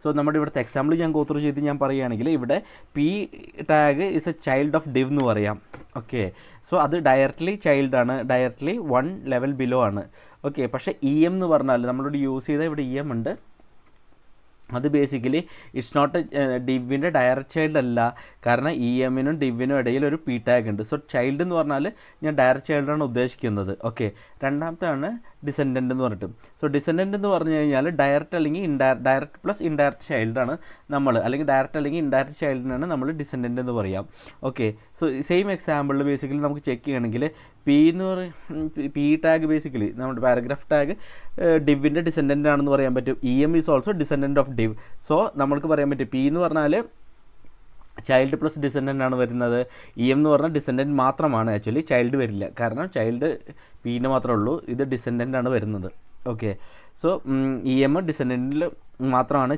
So നമ്മുടെ ഇവിടുത്തെ example ഞാൻ ഗോത്രൂ ചെയ്ത് ഞാൻ പറയുകയാണെങ്കിൽ ഇവിടെ P tag is A child of div എന്ന് പറയാം. ഓക്കെ, സോ അത് ഡയറക്റ്റ്ലി ചൈൽഡാണ്, ഡയറക്റ്റ്ലി 1 ലെവൽ ബിലോ ആണ്. ഓക്കെ, പക്ഷേ EM എന്ന് പറഞ്ഞാൽ നമ്മളോട് യൂസ് ചെയ്ത ഇവിടെ EM ഉണ്ട്, അത് ബേസിക്കലി ഇറ്റ്സ് നോട്ട് ഡിവിൻ്റെ ഡയറക്റ്റ് ചൈൽഡ് അല്ല. കാരണം EMനും ഡിവിനും ഇടയിൽ ഒരു പി ടാഗ് ഉണ്ട്. സോ ചൈൽഡ് എന്ന് പറഞ്ഞാൽ ഞാൻ ഡയറക്റ്റ് ചൈൽഡാണ് ഉദ്ദേശിക്കുന്നത്. ഓക്കെ, രണ്ടാമത്താണ് ഡിസെൻഡൻ്റ് എന്ന് പറഞ്ഞിട്ട്. സോ ഡിസെൻഡൻ്റ് എന്ന് പറഞ്ഞു കഴിഞ്ഞാൽ ഡയറക്റ്റ് അല്ലെങ്കിൽ ഡയറക്റ്റ് പ്ലസ് ഇൻഡയറക്റ്റ് ചൈൽഡാണ് നമ്മൾ, അല്ലെങ്കിൽ ഡയറക്റ്റ് അല്ലെങ്കിൽ ഇൻഡയറക്റ്റ് ചൈൽഡിനാണ് നമ്മൾ ഡിസെൻഡൻ്റ് എന്ന് പറയാം. ഓക്കെ, സോ സെയിം എക്സാമ്പിളിൽ ബേസിക്കലി നമുക്ക് ചെക്ക് ചെയ്യുകയാണെങ്കിൽ പി ടാഗ് ബേസിക്കലി നമ്മുടെ പാരഗ്രാഫ് ടാഗ് ഡിവിൻ്റെ ഡിസെൻഡൻ്റ് ആണെന്ന് പറയാൻ പറ്റും. EM is also descendant of div. So നമ്മൾക്ക് പറയാൻ പറ്റും പി എന്ന് പറഞ്ഞാൽ ചൈൽഡ് പ്ലസ് ഡിസെൻഡൻ്റ് ആണ് വരുന്നത്. EM എന്ന് പറഞ്ഞാൽ ഡിസെൻഡൻ്റ് മാത്രമാണ്, ആക്ച്വലി ചൈൽഡ് വരില്ല. കാരണം ചൈൽഡ് പീൻ്റെ മാത്രമേ ഉള്ളൂ, ഇത് ഡിസെൻഡൻ്റ് ആണ് വരുന്നത്. ഓക്കെ, സോ EM ഡിസെൻഡൻറ്റിൽ മാത്രമാണ്